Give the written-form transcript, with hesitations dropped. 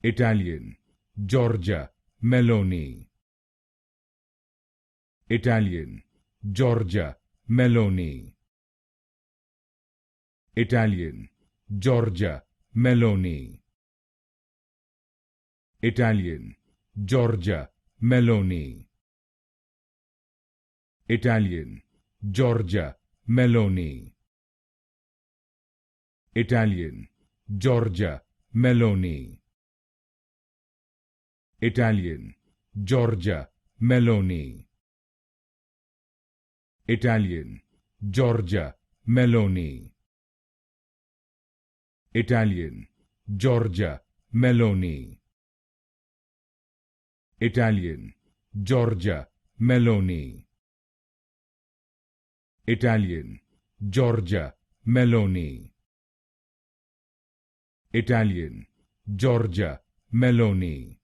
Italian, Giorgia Meloni. Italian, Giorgia Meloni. Italian, Giorgia Meloni. Italian, Giorgia Meloni. Italian, Giorgia Meloni. Italian, Giorgia Meloni. Italian, Giorgia Meloni. Italian, Giorgia Meloni. Italian, Giorgia Meloni. Italian, Giorgia Meloni. Italian, Giorgia Meloni. Italian, Giorgia Meloni.